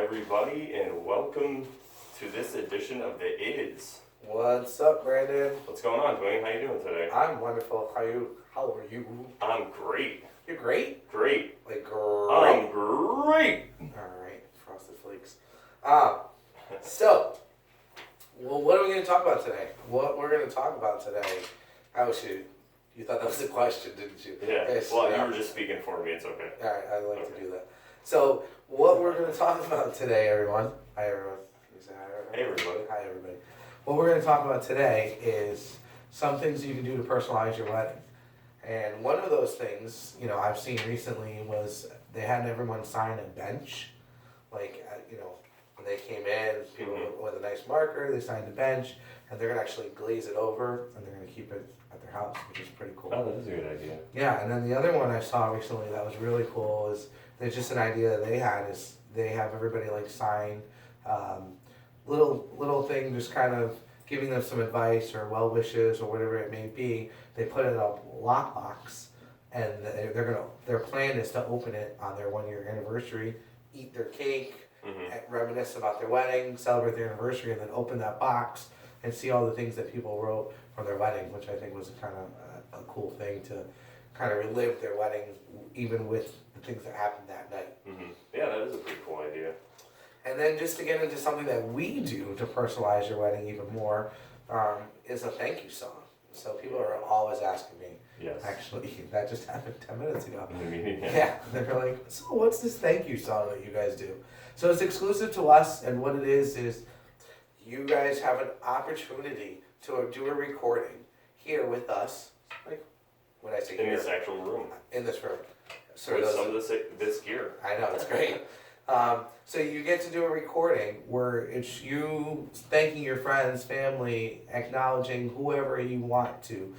everybody, and welcome to this edition of The Is. What's up, Brandon? What's going on, Dwayne? How you doing today? I'm wonderful. How are you? I'm great. You're great? Great. Like great? I'm great. Alright, Frosted Flakes. So, what are we going to talk about today? What we're going to talk about today... Oh, shoot. You thought that was a question, didn't you? Yeah. Yes, Well, yeah. you were just speaking for me. It's okay. Alright, I like to do that. So, what we're going to talk about today, everyone... Hi, everyone. Can you say hi, everyone? Hey, everybody. Hi, everybody. What we're going to talk about today is some things you can do to personalize your wedding. And one of those things, I've seen recently was they had everyone sign a bench. Like, when they came in, people with a nice marker, they signed a bench, and they're going to actually glaze it over, and they're going to keep it at their house, which is pretty cool. Oh, that is a good idea. Yeah, and then the other one I saw recently that was really cool is there's just an idea that they had is they have everybody like sign little thing, just kind of giving them some advice or well wishes or whatever it may be. They put it in a lockbox, and their plan is to open it on their 1 year anniversary, eat their cake, and reminisce about their wedding, celebrate their anniversary, and then open that box and see all the things that people wrote from their wedding, which I think was kind of a cool thing to kind of relive their wedding, even with the things that happened that night. Yeah, that is a pretty cool idea. And then just to get into something that we do to personalize your wedding even more, is a thank you song. So people are always asking me. Yes. Actually, that just happened 10 minutes ago. In the meeting, Yeah, they're like, so what's this thank you song that you guys do? So it's exclusive to us, and what it is you guys have an opportunity to do a recording here with us. Like, when I say In here, this actual room. in this room. So With some of this gear. I know, it's great. So you get to do a recording where it's you thanking your friends, family, acknowledging whoever you want to.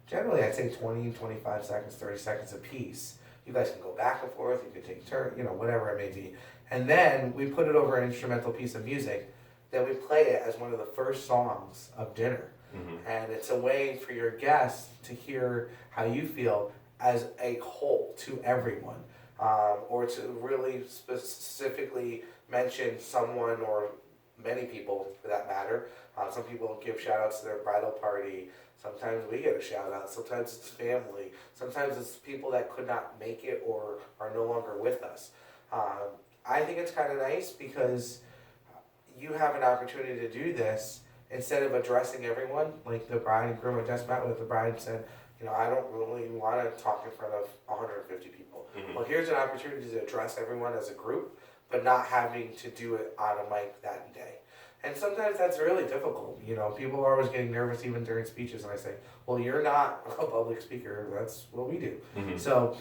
Generally, I'd say 20, 25 seconds, 30 seconds a piece. You guys can go back and forth, you can take turns, whatever it may be. And then we put it over an instrumental piece of music. Then we play it as one of the first songs of dinner. And it's a way for your guests to hear how you feel as a whole to everyone. Or to really specifically mention someone or many people for that matter. Some people give shout outs to their bridal party. Sometimes we get a shout out. Sometimes it's family. Sometimes it's people that could not make it or are no longer with us. I think it's kind of nice because you have an opportunity to do this instead of addressing everyone. Like the bride and groom I just met with, the bride said, I don't really want to talk in front of 150 people. Well, here's an opportunity to address everyone as a group, but not having to do it on a mic that day. And sometimes that's really difficult. People are always getting nervous even during speeches, and I say, well, you're not a public speaker. That's what we do. So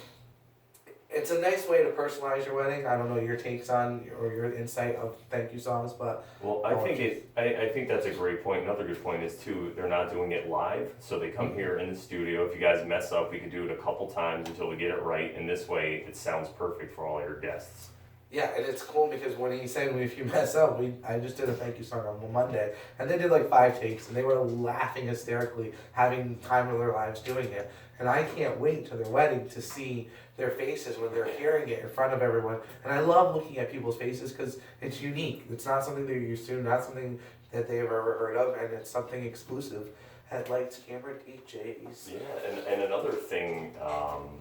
it's a nice way to personalize your wedding. I don't know your takes on or your insight of thank you songs, but Well, I think that's a great point. Another good point is too, they're not doing it live, so they come here in the studio. If you guys mess up, we can do it a couple times until we get it right, and this way it sounds perfect for all your guests. yeah, and it's cool because when he said if you mess up, I just did a thank you song on Monday, and they did like 5 takes, and they were laughing hysterically, having time of their lives doing it. And I can't wait to their wedding to see their faces when they're hearing it in front of everyone. And I love looking at people's faces because it's unique. It's not something they're used to, not something that they've ever heard of, and it's something exclusive. Headlights, camera, DJs. Yeah, and another thing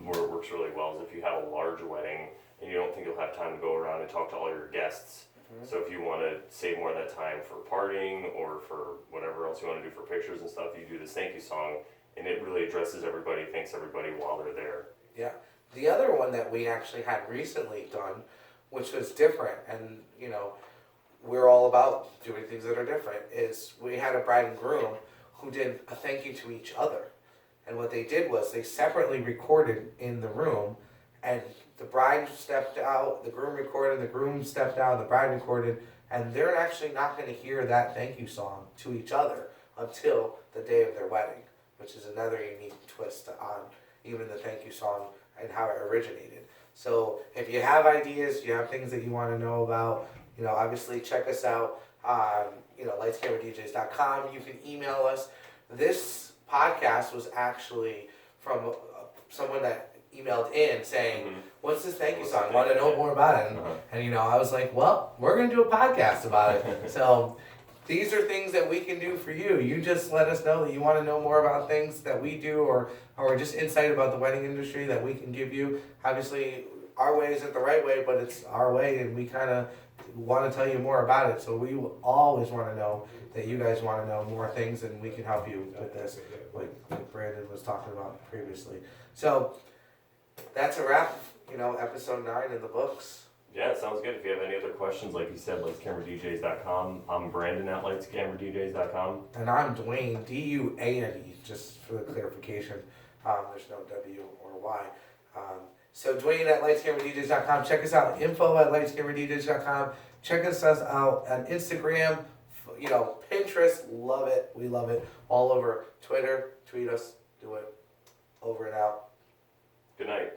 where it works really well is if you have a large wedding and you don't think you'll have time to go around and talk to all your guests. So if you want to save more of that time for partying or for whatever else you want to do for pictures and stuff, you do this thank you song, and it really addresses everybody, thanks everybody while they're there. Yeah. The other one that we actually had recently done, which was different, and we're all about doing things that are different, is we had a bride and groom who did a thank you to each other. And what they did was they separately recorded in the room, and the bride stepped out, the groom recorded, the groom stepped out, the bride recorded, and they're actually not going to hear that thank you song to each other until the day of their wedding, which is another unique twist on even the thank you song and how it originated. So if you have ideas, you have things that you want to know about, obviously check us out on, lightscameradjs.com. You can email us. This podcast was actually from someone that emailed in saying, Mhm. what's this thank you What's song? the Want to thank know you? more about it. Uh-huh. And you know, I was like, well, we're going to do a podcast about it. So these are things that we can do for you. You just let us know that you want to know more about things that we do or just insight about the wedding industry that we can give you. Obviously, our way isn't the right way, but it's our way, and we kind of want to tell you more about it. So we will always want to know that you guys want to know more things, and we can help you with this, like Brandon was talking about previously. So that's a wrap. You know, episode 9 in the books. Yeah, it sounds good. If you have any other questions, like you said, lightscameradjs.com. I'm Brandon at lightscameradjs.com. And I'm Dwayne, D-U-A-N-E, just for the clarification. There's no W or Y. So Dwayne at lightscameradjs.com. Check us out. Info at lightscameradjs.com. Check us out on Instagram, you know, Pinterest. Love it. We love it. All over Twitter. Tweet us. Do it. Over and out. Good night.